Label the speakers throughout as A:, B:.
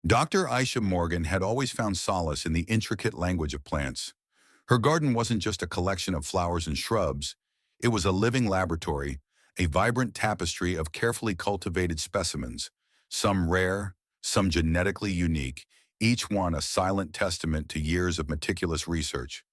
A: Dr. Aisha Morgan had always found solace in the intricate language of plants. Her garden wasn't just a collection of flowers and shrubs, it was a living laboratory, a vibrant tapestry of carefully cultivated specimens, some rare, some genetically unique, each one a silent testament to years of meticulous research.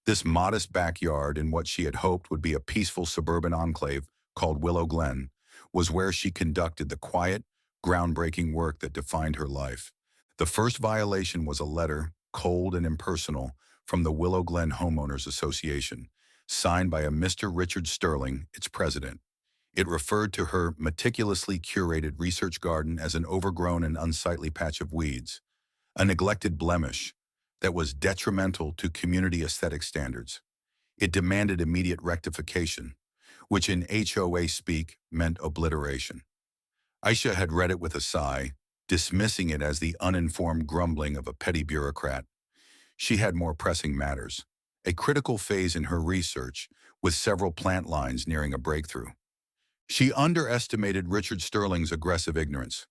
A: This modest backyard in what she had hoped would be a peaceful suburban enclave called Willow Glen was where she conducted the quiet, groundbreaking work that defined her life. The first violation was a letter, cold and impersonal, from the Willow Glen Homeowners Association, signed by a Mr. Richard Sterling, its president. It referred to her meticulously curated research garden as an overgrown and unsightly patch of weeds, a neglected blemish that was detrimental to community aesthetic standards. It demanded immediate rectification, which in HOA speak meant obliteration. Aisha had read it with a sigh, dismissing it as the uninformed grumbling of a petty bureaucrat. She had more pressing matters, a critical phase in her research, with several plant lines nearing a breakthrough. She underestimated Richard Sterling's aggressive ignorance.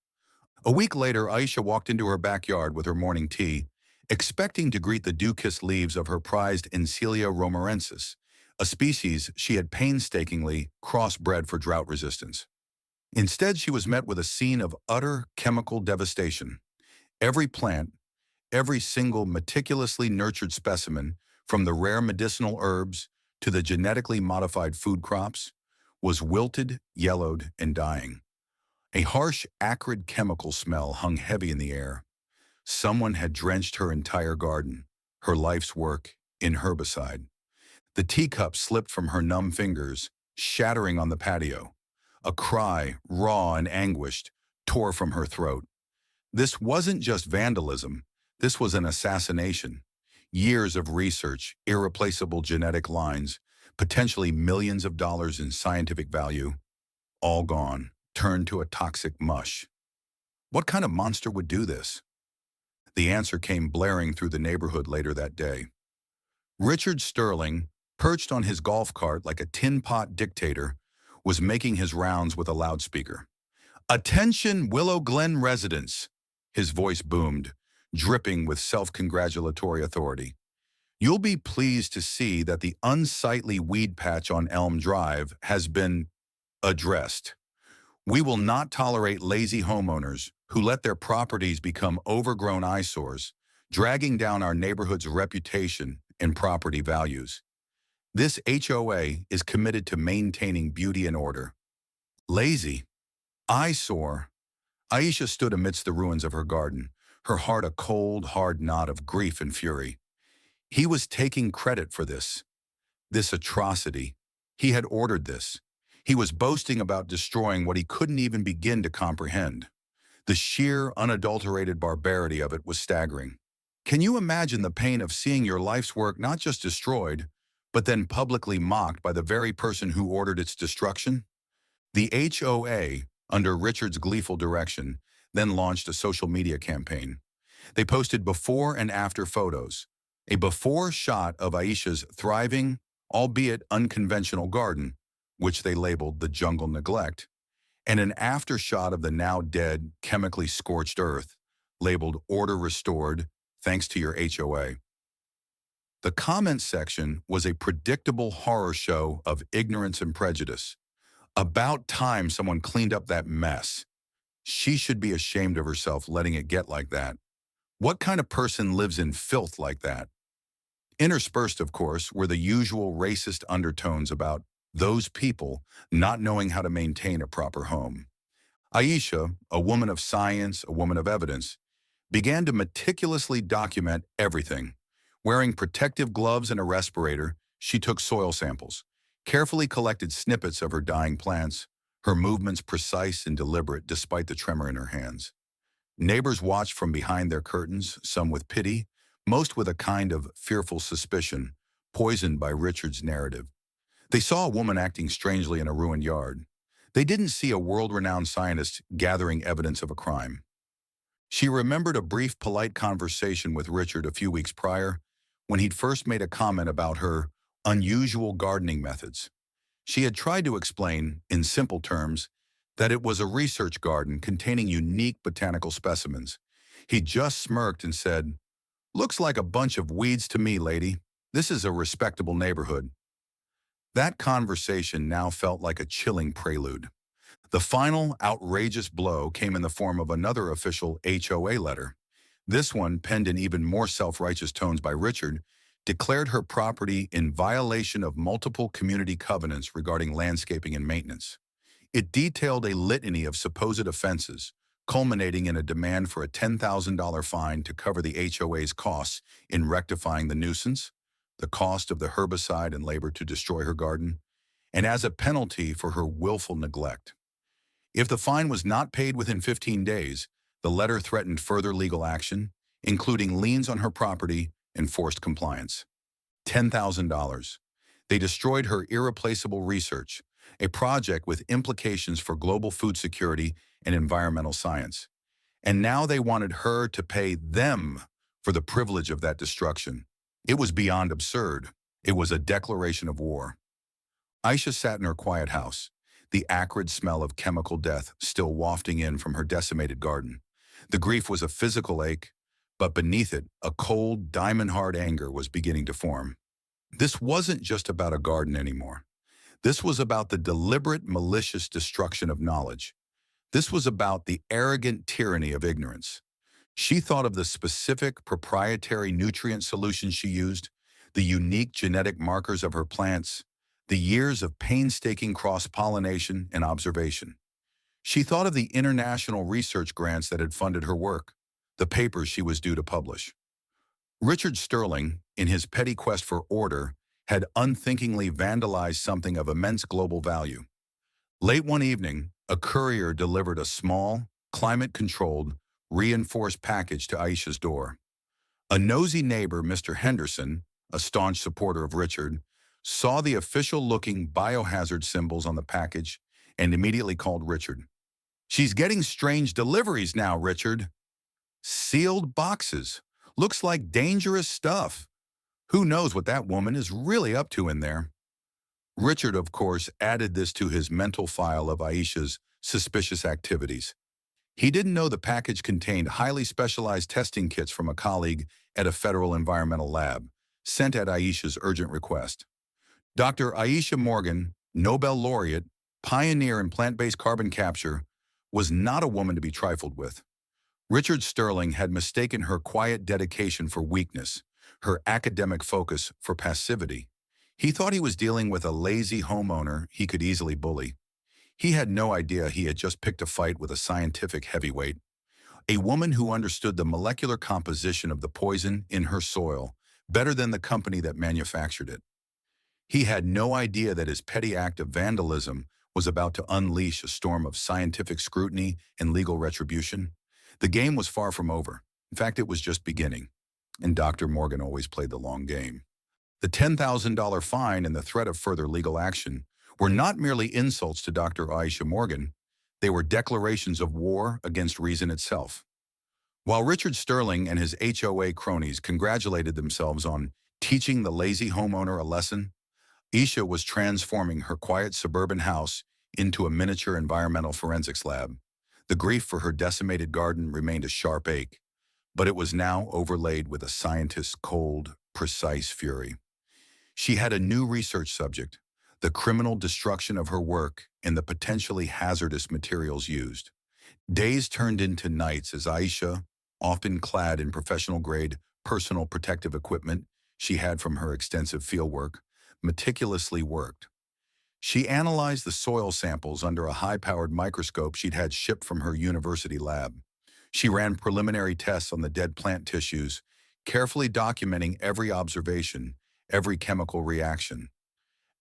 A: A week later, Aisha walked into her backyard with her morning tea, expecting to greet the dew-kissed leaves of her prized Encilia romarensis, a species she had painstakingly crossbred for drought resistance. Instead, she was met with a scene of utter chemical devastation. Every plant, every single meticulously nurtured specimen, from the rare medicinal herbs to the genetically modified food crops, was wilted, yellowed, and dying. A harsh, acrid chemical smell hung heavy in the air. Someone had drenched her entire garden, her life's work, in herbicide. The teacup slipped from her numb fingers, shattering on the patio. A cry, raw and anguished, tore from her throat. This wasn't just vandalism, this was an assassination. Years of research, irreplaceable genetic lines, potentially millions of dollars in scientific value, all gone, turned to a toxic mush. What kind of monster would do this? The answer came blaring through the neighborhood later that day. Richard Sterling, perched on his golf cart like a tin pot dictator, was making his rounds with a loudspeaker. "Attention, Willow Glen residents," his voice boomed, dripping with self-congratulatory authority. "You'll be pleased to see that the unsightly weed patch on Elm Drive has been addressed. We will not tolerate lazy homeowners who let their properties become overgrown eyesores, dragging down our neighborhood's reputation and property values. This HOA is committed to maintaining beauty and order." Lazy? Eyesore? Aisha stood amidst the ruins of her garden, her heart a cold, hard knot of grief and fury. He was taking credit for this atrocity. He had ordered this. He was boasting about destroying what he couldn't even begin to comprehend. The sheer, unadulterated barbarity of it was staggering. Can you imagine the pain of seeing your life's work not just destroyed, but then publicly mocked by the very person who ordered its destruction? The HOA, under Richard's gleeful direction, then launched a social media campaign. They posted before and after photos. A before shot of Aisha's thriving, albeit unconventional garden, which they labeled the jungle neglect, and an after shot of the now dead, chemically scorched earth, labeled order restored, thanks to your HOA. The comments section was a predictable horror show of ignorance and prejudice. About time someone cleaned up that mess. She should be ashamed of herself letting it get like that. What kind of person lives in filth like that? Interspersed, of course, were the usual racist undertones about those people not knowing how to maintain a proper home. Aisha, a woman of science, a woman of evidence, began to meticulously document everything. Wearing protective gloves and a respirator, she took soil samples, carefully collected snippets of her dying plants, her movements precise and deliberate despite the tremor in her hands. Neighbors watched from behind their curtains, some with pity, most with a kind of fearful suspicion, poisoned by Richard's narrative. They saw a woman acting strangely in a ruined yard. They didn't see a world-renowned scientist gathering evidence of a crime. She remembered a brief, polite conversation with Richard a few weeks prior, when he'd first made a comment about her unusual gardening methods. She had tried to explain, in simple terms, that it was a research garden containing unique botanical specimens. He just smirked and said, "Looks like a bunch of weeds to me, lady. This is a respectable neighborhood." That conversation now felt like a chilling prelude. The final, outrageous blow came in the form of another official HOA letter. This one, penned in even more self-righteous tones by Richard, declared her property in violation of multiple community covenants regarding landscaping and maintenance. It detailed a litany of supposed offenses, culminating in a demand for a $10,000 fine to cover the HOA's costs in rectifying the nuisance, the cost of the herbicide and labor to destroy her garden, and as a penalty for her willful neglect. If the fine was not paid within 15 days, the letter threatened further legal action, including liens on her property and forced compliance. $10,000. They destroyed her irreplaceable research, a project with implications for global food security and environmental science. And now they wanted her to pay them for the privilege of that destruction. It was beyond absurd. It was a declaration of war. Aisha sat in her quiet house, the acrid smell of chemical death still wafting in from her decimated garden. The grief was a physical ache, but beneath it, a cold, diamond-hard anger was beginning to form. This wasn't just about a garden anymore. This was about the deliberate, malicious destruction of knowledge. This was about the arrogant tyranny of ignorance. She thought of the specific proprietary nutrient solutions she used, the unique genetic markers of her plants, the years of painstaking cross-pollination and observation. She thought of the international research grants that had funded her work, the papers she was due to publish. Richard Sterling, in his petty quest for order, had unthinkingly vandalized something of immense global value. Late one evening, a courier delivered a small, climate-controlled, reinforced package to Aisha's door. A nosy neighbor, Mr. Henderson, a staunch supporter of Richard, saw the official-looking biohazard symbols on the package and immediately called Richard. "She's getting strange deliveries now, Richard." "Sealed boxes. Looks like dangerous stuff. Who knows what that woman is really up to in there?" Richard, of course, added this to his mental file of Aisha's suspicious activities. He didn't know the package contained highly specialized testing kits from a colleague at a federal environmental lab, sent at Aisha's urgent request. Dr. Aisha Morgan, Nobel laureate, pioneer in plant-based carbon capture, was not a woman to be trifled with. Richard Sterling had mistaken her quiet dedication for weakness, her academic focus for passivity. He thought he was dealing with a lazy homeowner he could easily bully. He had no idea he had just picked a fight with a scientific heavyweight, a woman who understood the molecular composition of the poison in her soil better than the company that manufactured it. He had no idea that his petty act of vandalism was about to unleash a storm of scientific scrutiny and legal retribution. The game was far from over. In fact, it was just beginning. And Dr. Morgan always played the long game. The $10,000 fine and the threat of further legal action were not merely insults to Dr. Aisha Morgan. They were declarations of war against reason itself. While Richard Sterling and his HOA cronies congratulated themselves on teaching the lazy homeowner a lesson, Aisha was transforming her quiet suburban house into a miniature environmental forensics lab. The grief for her decimated garden remained a sharp ache, but it was now overlaid with a scientist's cold, precise fury. She had a new research subject, the criminal destruction of her work and the potentially hazardous materials used. Days turned into nights as Aisha, often clad in professional-grade personal protective equipment she had from her extensive fieldwork, meticulously worked. She analyzed the soil samples under a high-powered microscope she'd had shipped from her university lab. She ran preliminary tests on the dead plant tissues, carefully documenting every observation, every chemical reaction.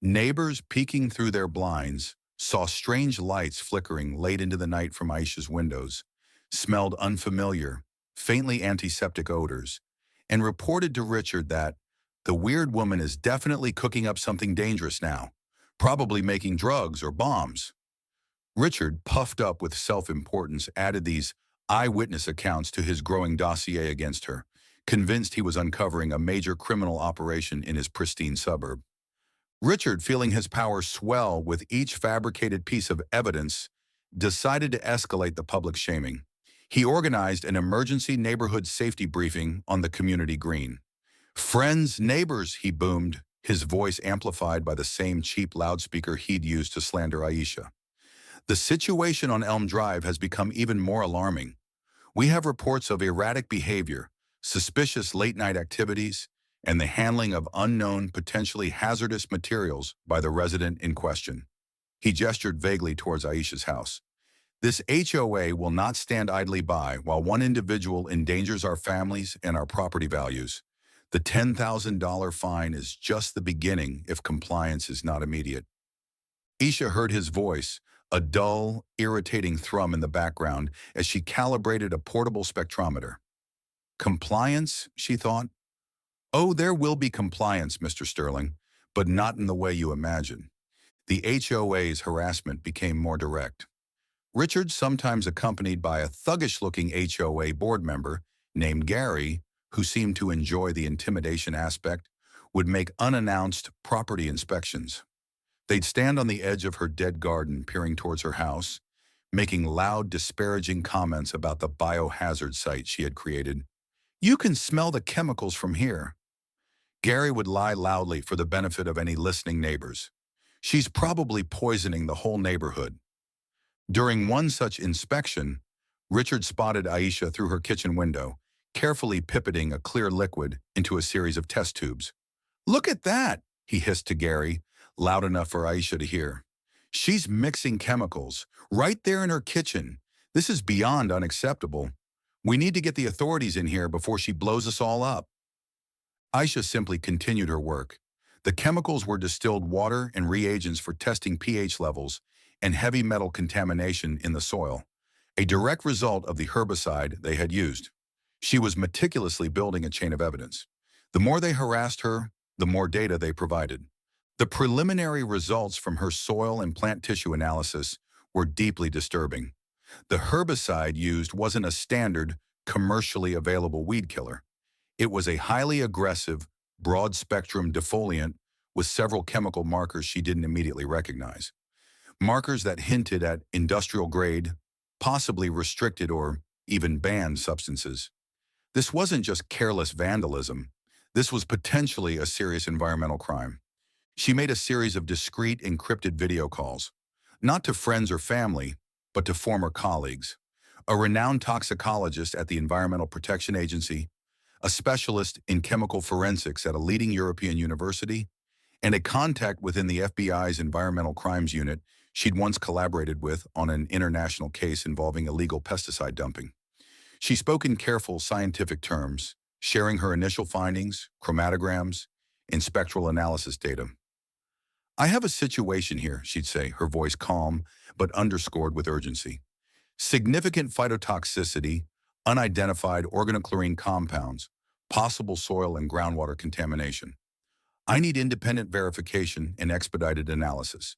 A: Neighbors peeking through their blinds saw strange lights flickering late into the night from Aisha's windows, smelled unfamiliar, faintly antiseptic odors, and reported to Richard that the weird woman is definitely cooking up something dangerous now, probably making drugs or bombs. Richard, puffed up with self-importance, added these eyewitness accounts to his growing dossier against her, convinced he was uncovering a major criminal operation in his pristine suburb. Richard, feeling his power swell with each fabricated piece of evidence, decided to escalate the public shaming. He organized an emergency neighborhood safety briefing on the community green. "Friends, neighbors," he boomed, his voice amplified by the same cheap loudspeaker he'd used to slander Aisha. "The situation on Elm Drive has become even more alarming. We have reports of erratic behavior, suspicious late-night activities, and the handling of unknown, potentially hazardous materials by the resident in question." He gestured vaguely towards Aisha's house. "This HOA will not stand idly by while one individual endangers our families and our property values. The $10,000 fine is just the beginning if compliance is not immediate." Aisha heard his voice, a dull, irritating thrum in the background as she calibrated a portable spectrometer. "Compliance?" she thought. "Oh, there will be compliance, Mr. Sterling, but not in the way you imagine." The HOA's harassment became more direct. Richard, sometimes accompanied by a thuggish-looking HOA board member named Gary, who seemed to enjoy the intimidation aspect, would make unannounced property inspections. They'd stand on the edge of her dead garden peering towards her house, making loud, disparaging comments about the biohazard site she had created. "You can smell the chemicals from here." Gary would lie loudly for the benefit of any listening neighbors. "She's probably poisoning the whole neighborhood." During one such inspection, Richard spotted Aisha through her kitchen window, carefully pipetting a clear liquid into a series of test tubes. "Look at that," he hissed to Gary, loud enough for Aisha to hear. "She's mixing chemicals, right there in her kitchen. This is beyond unacceptable. We need to get the authorities in here before she blows us all up." Aisha simply continued her work. The chemicals were distilled water and reagents for testing pH levels and heavy metal contamination in the soil, a direct result of the herbicide they had used. She was meticulously building a chain of evidence. The more they harassed her, the more data they provided. The preliminary results from her soil and plant tissue analysis were deeply disturbing. The herbicide used wasn't a standard, commercially available weed killer. It was a highly aggressive, broad-spectrum defoliant with several chemical markers she didn't immediately recognize. Markers that hinted at industrial-grade, possibly restricted or even banned substances. This wasn't just careless vandalism. This was potentially a serious environmental crime. She made a series of discreet, encrypted video calls, not to friends or family, but to former colleagues. A renowned toxicologist at the Environmental Protection Agency, a specialist in chemical forensics at a leading European university, and a contact within the FBI's Environmental Crimes Unit she'd once collaborated with on an international case involving illegal pesticide dumping. She spoke in careful scientific terms, sharing her initial findings, chromatograms, and spectral analysis data. "I have a situation here," she'd say, her voice calm but underscored with urgency. "Significant phytotoxicity, unidentified organochlorine compounds, possible soil and groundwater contamination. I need independent verification and expedited analysis."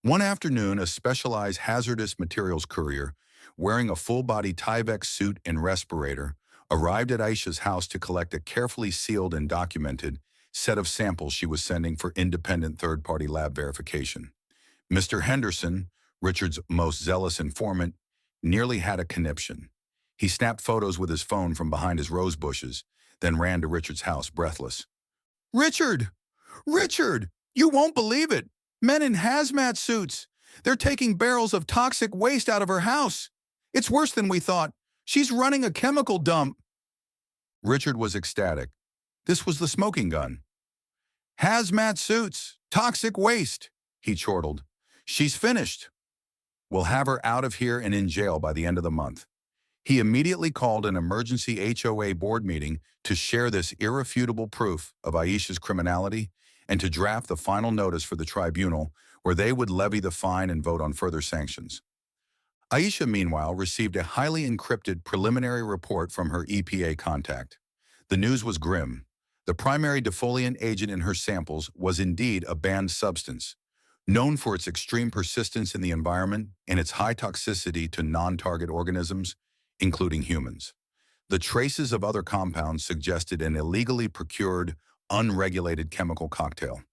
A: One afternoon, a specialized hazardous materials courier, wearing a full-body Tyvek suit and respirator, arrived at Aisha's house to collect a carefully sealed and documented set of samples she was sending for independent third-party lab verification. Mr. Henderson, Richard's most zealous informant, nearly had a conniption. He snapped photos with his phone from behind his rose bushes, then ran to Richard's house, breathless. "Richard! Richard! You won't believe it! Men in hazmat suits! They're taking barrels of toxic waste out of her house! It's worse than we thought! She's running a chemical dump!" Richard was ecstatic. This was the smoking gun. "Hazmat suits! Toxic waste!" he chortled. "She's finished. We'll have her out of here and in jail by the end of the month." He immediately called an emergency HOA board meeting to share this irrefutable proof of Aisha's criminality and to draft the final notice for the tribunal where they would levy the fine and vote on further sanctions. Aisha, meanwhile, received a highly encrypted preliminary report from her EPA contact. The news was grim. The primary defoliant agent in her samples was indeed a banned substance, known for its extreme persistence in the environment and its high toxicity to non-target organisms, including humans. The traces of other compounds suggested an illegally procured, unregulated chemical cocktail.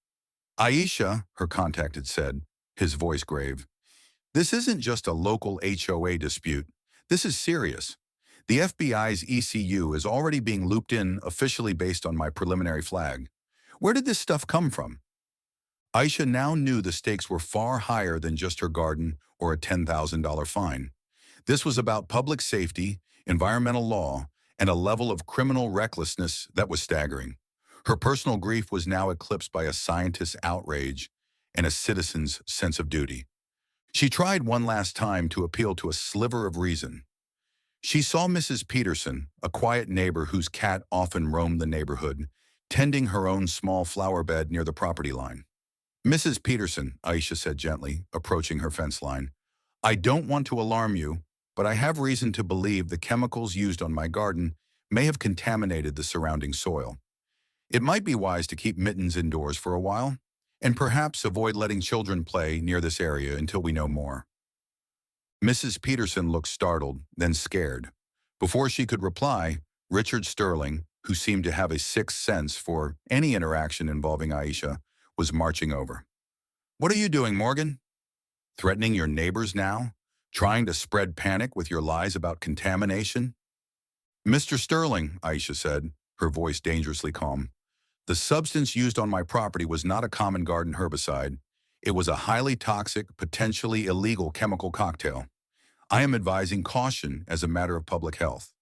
A: "Aisha," her contact had said, his voice grave, "this isn't just a local HOA dispute. This is serious. The FBI's ECU is already being looped in officially based on my preliminary flag. Where did this stuff come from? Aisha now knew the stakes were far higher than just her garden or a $10,000 fine. This was about public safety, environmental law, and a level of criminal recklessness that was staggering. Her personal grief was now eclipsed by a scientist's outrage and a citizen's sense of duty. She tried one last time to appeal to a sliver of reason. She saw Mrs. Peterson, a quiet neighbor whose cat often roamed the neighborhood, tending her own small flower bed near the property line. "Mrs. Peterson," Aisha said gently, approaching her fence line, "I don't want to alarm you, but I have reason to believe the chemicals used on my garden may have contaminated the surrounding soil. It might be wise to keep mittens indoors for a while, and perhaps avoid letting children play near this area until we know more." Mrs. Peterson looked startled, then scared. Before she could reply, Richard Sterling, who seemed to have a sixth sense for any interaction involving Aisha, was marching over. "What are you doing, Morgan? Threatening your neighbors now? Trying to spread panic with your lies about contamination?" "Mr. Sterling," Aisha said, her voice dangerously calm, "the substance used on my property was not a common garden herbicide. It was a highly toxic, potentially illegal chemical cocktail. I am advising caution as a matter of public health."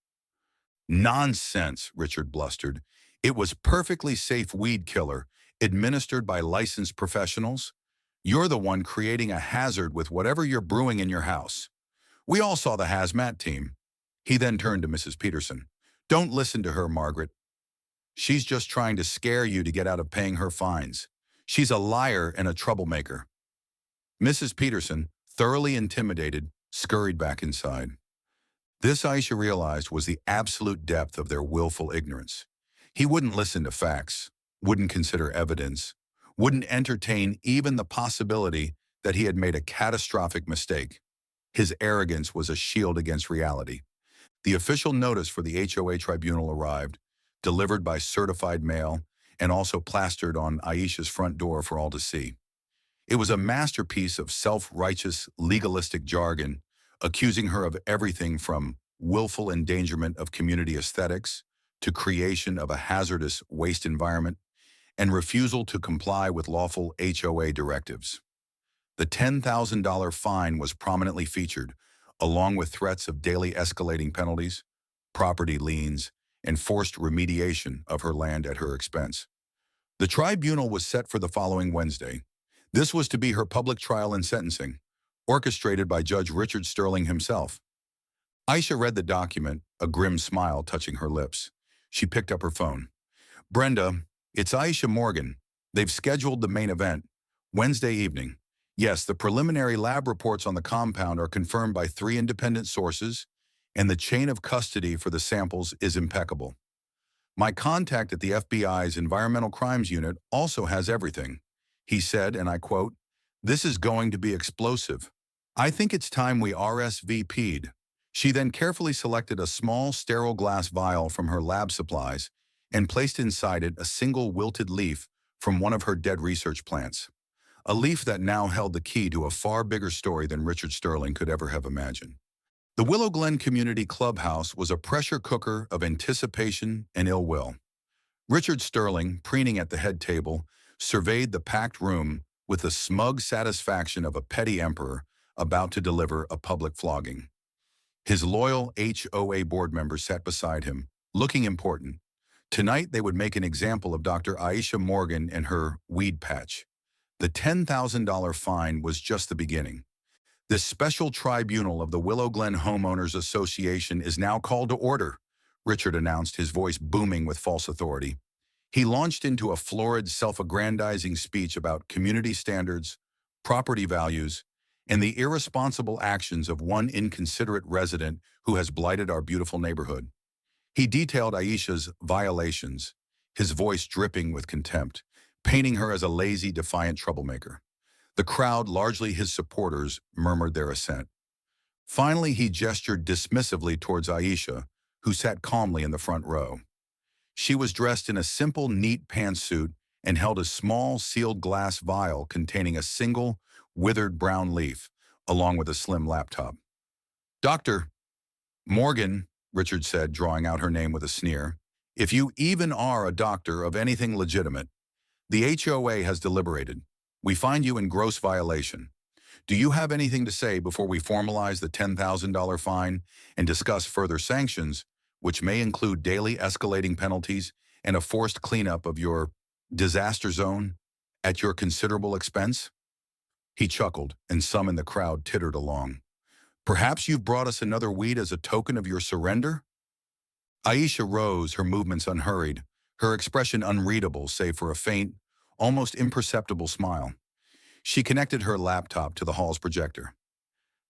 A: "Nonsense," Richard blustered. "It was perfectly safe weed killer, administered by licensed professionals. You're the one creating a hazard with whatever you're brewing in your house. We all saw the hazmat team." He then turned to Mrs. Peterson. "Don't listen to her, Margaret. She's just trying to scare you to get out of paying her fines. She's a liar and a troublemaker." Mrs. Peterson, thoroughly intimidated, scurried back inside. This, Aisha realized, was the absolute depth of their willful ignorance. He wouldn't listen to facts, wouldn't consider evidence, wouldn't entertain even the possibility that he had made a catastrophic mistake. His arrogance was a shield against reality. The official notice for the HOA tribunal arrived, delivered by certified mail, and also plastered on Aisha's front door for all to see. It was a masterpiece of self-righteous, legalistic jargon, accusing her of everything from willful endangerment of community aesthetics to creation of a hazardous waste environment and refusal to comply with lawful HOA directives. The $10,000 fine was prominently featured, along with threats of daily escalating penalties, property liens, and forced remediation of her land at her expense. The tribunal was set for the following Wednesday. This was to be her public trial and sentencing, orchestrated by Judge Richard Sterling himself. Aisha read the document, a grim smile touching her lips. She picked up her phone. "Brenda, it's Aisha Morgan. They've scheduled the main event, Wednesday evening. Yes, the preliminary lab reports on the compound are confirmed by 3 independent sources, and the chain of custody for the samples is impeccable. My contact at the FBI's Environmental Crimes Unit also has everything." He said, and I quote, "This is going to be explosive. I think it's time we RSVP'd." She then carefully selected a small sterile glass vial from her lab supplies and placed inside it a single wilted leaf from one of her dead research plants. A leaf that now held the key to a far bigger story than Richard Sterling could ever have imagined. The Willow Glen Community Clubhouse was a pressure cooker of anticipation and ill will. Richard Sterling, preening at the head table, surveyed the packed room with the smug satisfaction of a petty emperor about to deliver a public flogging. His loyal HOA board members sat beside him, looking important. Tonight they would make an example of Dr. Aisha Morgan and her weed patch. The $10,000 fine was just the beginning. This special tribunal of the Willow Glen Homeowners Association is now called to order, Richard announced, his voice booming with false authority. He launched into a florid, self-aggrandizing speech about community standards, property values, and the irresponsible actions of one inconsiderate resident who has blighted our beautiful neighborhood. He detailed Aisha's violations, his voice dripping with contempt, painting her as a lazy, defiant troublemaker. The crowd, largely his supporters, murmured their assent. Finally, he gestured dismissively towards Aisha, who sat calmly in the front row. She was dressed in a simple, neat pantsuit and held a small, sealed glass vial containing a single, withered brown leaf, along with a slim laptop. "Doctor," Morgan, Richard said, drawing out her name with a sneer, if you even are a doctor of anything legitimate, the HOA has deliberated. We find you in gross violation. Do you have anything to say before we formalize the $10,000 fine and discuss further sanctions, which may include daily escalating penalties and a forced cleanup of your disaster zone at your considerable expense? He chuckled, and some in the crowd tittered along. Perhaps you've brought us another weed as a token of your surrender? Aisha rose, her movements unhurried, her expression unreadable save for a faint, almost imperceptible smile. She connected her laptop to the hall's projector.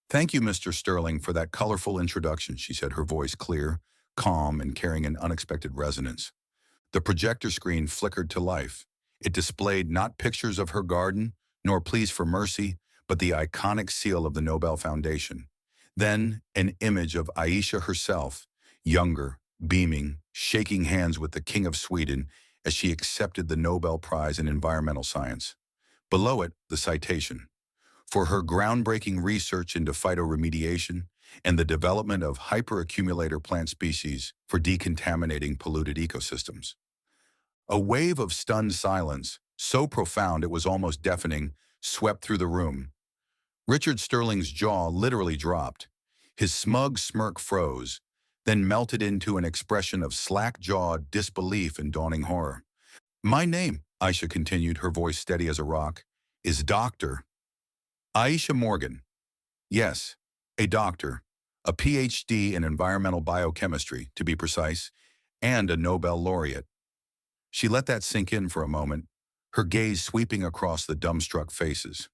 A: Thank you, Mr. Sterling, for that colorful introduction, she said, her voice clear, calm, and carrying an unexpected resonance. The projector screen flickered to life. It displayed not pictures of her garden, nor pleas for mercy, but the iconic seal of the Nobel Foundation. Then, an image of Aisha herself, younger, beaming, shaking hands with the King of Sweden as she accepted the Nobel Prize in Environmental Science. Below it, the citation. For her groundbreaking research into phytoremediation and the development of hyperaccumulator plant species for decontaminating polluted ecosystems. A wave of stunned silence, so profound it was almost deafening, swept through the room. Richard Sterling's jaw literally dropped. His smug smirk froze, then melted into an expression of slack-jawed disbelief and dawning horror. My name, Aisha continued, her voice steady as a rock, is Dr. Aisha Morgan. Yes, a doctor, a PhD in environmental biochemistry, to be precise, and a Nobel laureate. She let that sink in for a moment, her gaze sweeping across the dumbstruck faces.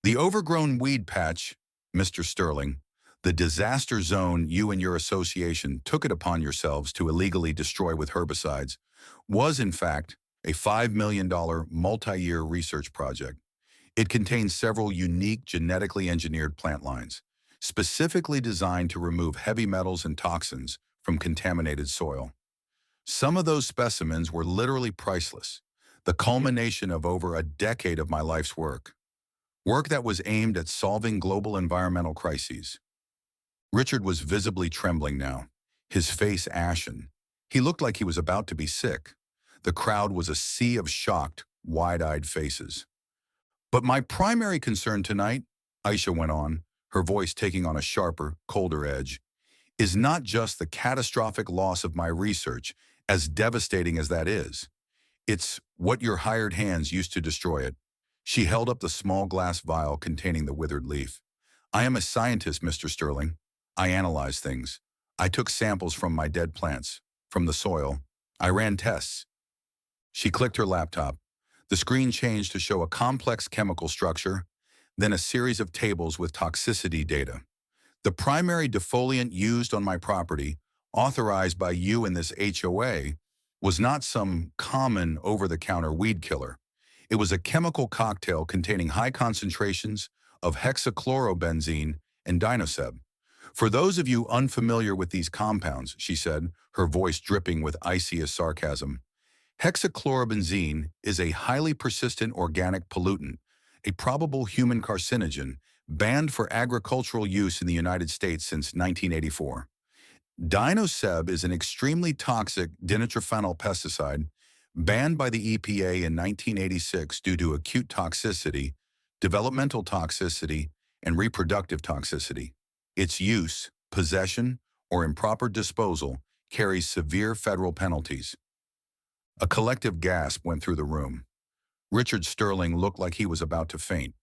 A: The overgrown weed patch, Mr. Sterling, the disaster zone you and your association took it upon yourselves to illegally destroy with herbicides, was in fact a $5 million multi-year research project. It contains several unique genetically engineered plant lines, specifically designed to remove heavy metals and toxins from contaminated soil. Some of those specimens were literally priceless, the culmination of over a decade of my life's work. Work that was aimed at solving global environmental crises. Richard was visibly trembling now, his face ashen. He looked like he was about to be sick. The crowd was a sea of shocked, wide-eyed faces. But my primary concern tonight, Aisha went on, her voice taking on a sharper, colder edge, is not just the catastrophic loss of my research, as devastating as that is. It's what your hired hands used to destroy it. She held up the small glass vial containing the withered leaf. I am a scientist, Mr. Sterling. I analyze things. I took samples from my dead plants, from the soil. I ran tests. She clicked her laptop. The screen changed to show a complex chemical structure, then a series of tables with toxicity data. The primary defoliant used on my property, authorized by you in this HOA, was not some common over-the-counter weed killer. It was a chemical cocktail containing high concentrations of hexachlorobenzene and dinoseb. For those of you unfamiliar with these compounds, she said, her voice dripping with iciest sarcasm, hexachlorobenzene is a highly persistent organic pollutant, a probable human carcinogen, banned for agricultural use in the United States since 1984. Dinoseb is an extremely toxic dinitrophenol pesticide banned by the EPA in 1986 due to acute toxicity, developmental toxicity, and reproductive toxicity. Its use, possession, or improper disposal carries severe federal penalties. A collective gasp went through the room. Richard Sterling looked like he was about to faint.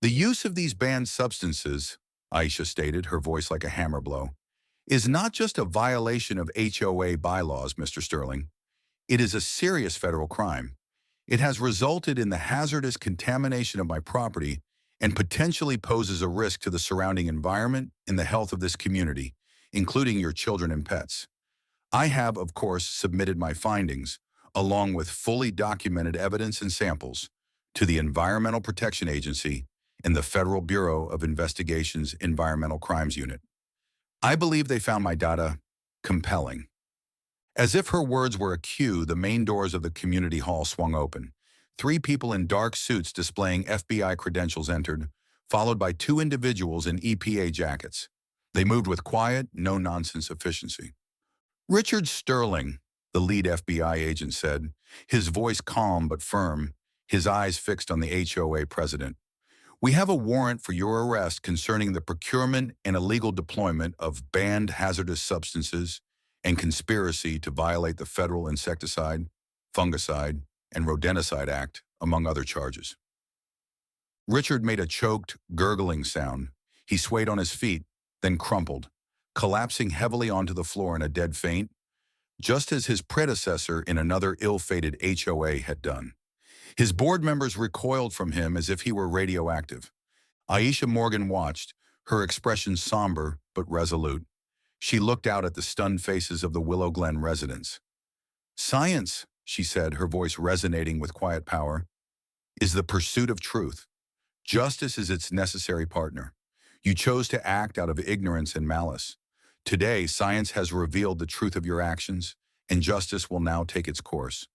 A: The use of these banned substances, Aisha stated, her voice like a hammer blow, is not just a violation of HOA bylaws, Mr. Sterling. It is a serious federal crime. It has resulted in the hazardous contamination of my property and potentially poses a risk to the surrounding environment and the health of this community, including your children and pets. I have, of course, submitted my findings, along with fully documented evidence and samples, to the Environmental Protection Agency and the Federal Bureau of Investigation's Environmental Crimes Unit. I believe they found my data compelling. As if her words were a cue, the main doors of the community hall swung open. 3 people in dark suits displaying FBI credentials entered, followed by 2 individuals in EPA jackets. They moved with quiet, no-nonsense efficiency. Richard Sterling, the lead FBI agent, said, his voice calm but firm, his eyes fixed on the HOA president. We have a warrant for your arrest concerning the procurement and illegal deployment of banned hazardous substances and conspiracy to violate the Federal Insecticide, Fungicide, and Rodenticide Act, among other charges. Richard made a choked, gurgling sound. He swayed on his feet, then crumpled, collapsing heavily onto the floor in a dead faint, just as his predecessor in another ill-fated HOA had done. His board members recoiled from him as if he were radioactive. Aisha Morgan watched, her expression somber but resolute. She looked out at the stunned faces of the Willow Glen residents. Science, she said, her voice resonating with quiet power, is the pursuit of truth. Justice is its necessary partner. You chose to act out of ignorance and malice. Today, science has revealed the truth of your actions, and justice will now take its course.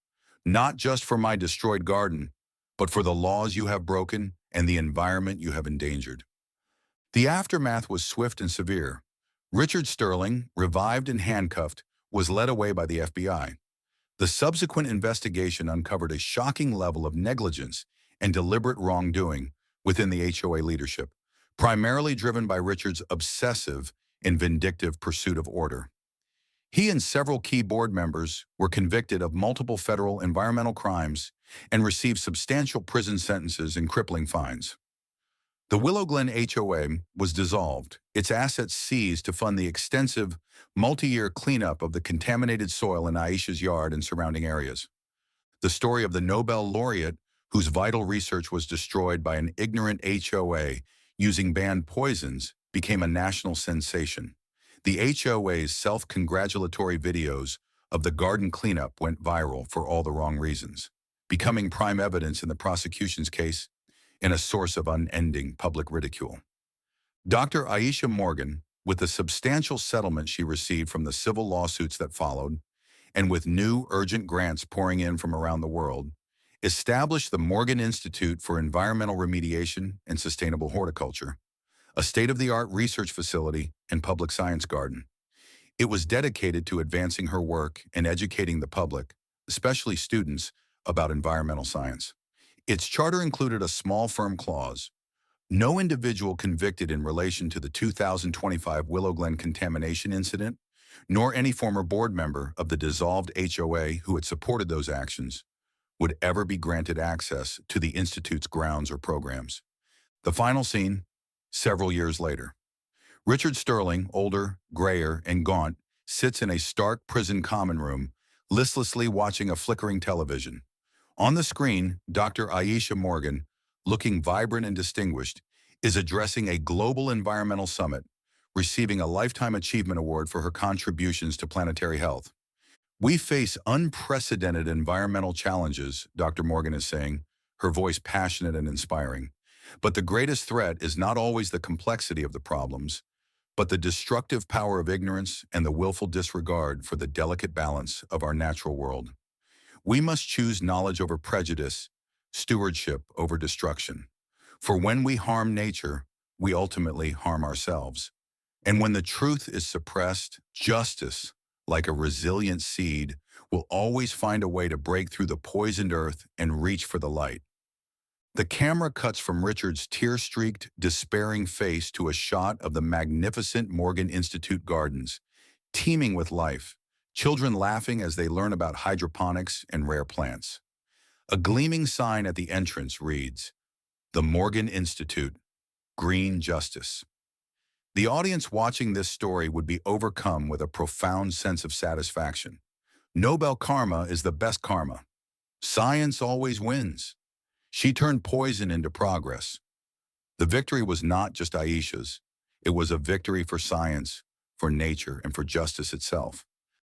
A: Not just for my destroyed garden, but for the laws you have broken and the environment you have endangered. The aftermath was swift and severe. Richard Sterling, revived and handcuffed, was led away by the FBI. The subsequent investigation uncovered a shocking level of negligence and deliberate wrongdoing within the HOA leadership, primarily driven by Richard's obsessive and vindictive pursuit of order. He and several key board members were convicted of multiple federal environmental crimes and received substantial prison sentences and crippling fines. The Willow Glen HOA was dissolved, its assets seized to fund the extensive, multi-year cleanup of the contaminated soil in Aisha's yard and surrounding areas. The story of the Nobel laureate, whose vital research was destroyed by an ignorant HOA using banned poisons, became a national sensation. The HOA's self-congratulatory videos of the garden cleanup went viral for all the wrong reasons, becoming prime evidence in the prosecution's case and a source of unending public ridicule. Dr. Aisha Morgan, with the substantial settlement she received from the civil lawsuits that followed, and with new urgent grants pouring in from around the world, established the Morgan Institute for Environmental Remediation and Sustainable Horticulture, a state-of-the-art research facility and public science garden. It was dedicated to advancing her work and educating the public, especially students, about environmental science. Its charter included a small firm clause. No individual convicted in relation to the 2025 Willow Glen contamination incident, nor any former board member of the dissolved HOA who had supported those actions, would ever be granted access to the Institute's grounds or programs. The final scene, several years later. Richard Sterling, older, grayer, and gaunt, sits in a stark prison common room, listlessly watching a flickering television. On the screen, Dr. Aisha Morgan, looking vibrant and distinguished, is addressing a global environmental summit, receiving a Lifetime Achievement Award for her contributions to planetary health. We face unprecedented environmental challenges, Dr. Morgan is saying, her voice passionate and inspiring. But the greatest threat is not always the complexity of the problems, but the destructive power of ignorance and the willful disregard for the delicate balance of our natural world. We must choose knowledge over prejudice, stewardship over destruction. For when we harm nature, we ultimately harm ourselves. And when the truth is suppressed, justice, like a resilient seed, will always find a way to break through the poisoned earth and reach for the light. The camera cuts from Richard's tear-streaked, despairing face to a shot of the magnificent Morgan Institute gardens, teeming with life, children laughing as they learn about hydroponics and rare plants. A gleaming sign at the entrance reads, "The Morgan Institute, Green Justice." The audience watching this story would be overcome with a profound sense of satisfaction. Nobel karma is the best karma. Science always wins. She turned poison into progress. The victory was not just Aisha's. It was a victory for science, for nature, and for justice itself.